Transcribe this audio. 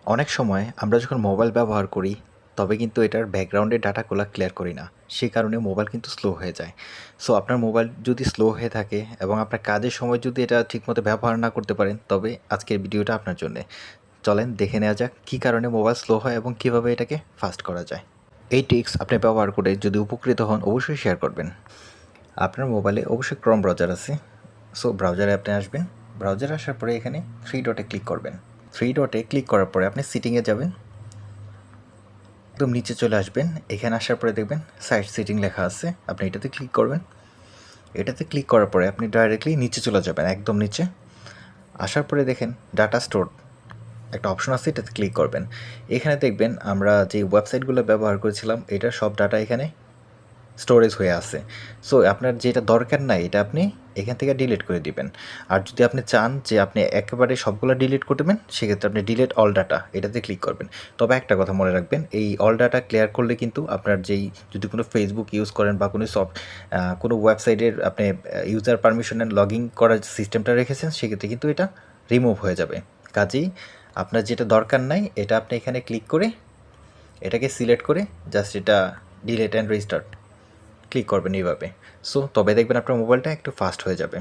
অনেক সময় আমরা যখন মোবাইল ব্যবহার করি তবে কিন্তু এটার ব্যাকগ্রাউন্ডের ডাটাগুলো ক্লিয়ার করি না। সেই কারণে মোবাইল কিন্তু স্লো হয়ে যায়। সো আপনার মোবাইল যদি স্লো হয়ে থাকে এবং আপনার কাজের সময় যদি এটা ঠিকমতো ব্যবহার না করতে পারেন, তবে আজকের ভিডিওটা আপনার জন্যে। চলেন দেখে নেওয়া যাক কী কারণে মোবাইল স্লো হয় এবং কীভাবে এটাকে ফাস্ট করা যায়। এই ট্রিক্স আপনি ব্যবহার করে যদি উপকৃত হন, অবশ্যই শেয়ার করবেন। আপনার মোবাইলে অবশ্যই ক্রোম ব্রাউজার আছে। সো ব্রাউজারে আপনি আসবেন। ব্রাউজারে আসার পরে এখানে থ্রি ডটে ক্লিক করবেন। থ্রি ডটে ক্লিক করার পরে আপনি সিটিংয়ে যাবেন, একদম নিচে চলে আসবেন। এখানে আসার পরে দেখবেন সাইট সেটিং লেখা আছে, আপনি এটাতে ক্লিক করবেন। এটাতে ক্লিক করার পরে আপনি ডাইরেক্টলি নিচে চলে যাবেন, একদম নিচে আসার পরে দেখেন ডাটা স্টোর একটা অপশন আছে, এটাতে ক্লিক করবেন। এখানে দেখবেন আমরা যে ওয়েবসাইটগুলো ব্যবহার করেছিলাম এটার সব ডাটা এখানে স্টোরেজ হয়ে আছে। সো আপনার যেটা দরকার নাই এটা আপনি এখান থেকে ডিলিট করে দিবেন। আর যদি আপনি চান যে আপনি একেবারে সবগুলো ডিলিট করে দেবেন, সেক্ষেত্রে আপনি ডিলিট অল ডাটা এটাতে ক্লিক করবেন। তবে একটা কথা মনে রাখবেন, এই অল ডাটা ক্লিয়ার করলে কিন্তু আপনার যেই যদি কোনো ফেসবুক ইউজ করেন বা কোনো ওয়েবসাইটের আপনি ইউজার পারমিশনে লগ ইন করার সিস্টেমটা রেখেছেন, সেক্ষেত্রে কিন্তু এটা রিমুভ হয়ে যাবে। কাজেই আপনার যেটা দরকার নাই এটা আপনি এখানে ক্লিক করে এটাকে সিলেক্ট করে জাস্ট এটা ডিলিট অ্যান্ড রিস্টার্ট ক্লিক করবেন এইভাবে। সো তবে দেখবেন আপনার মোবাইলটা একটু ফাস্ট হয়ে যাবে।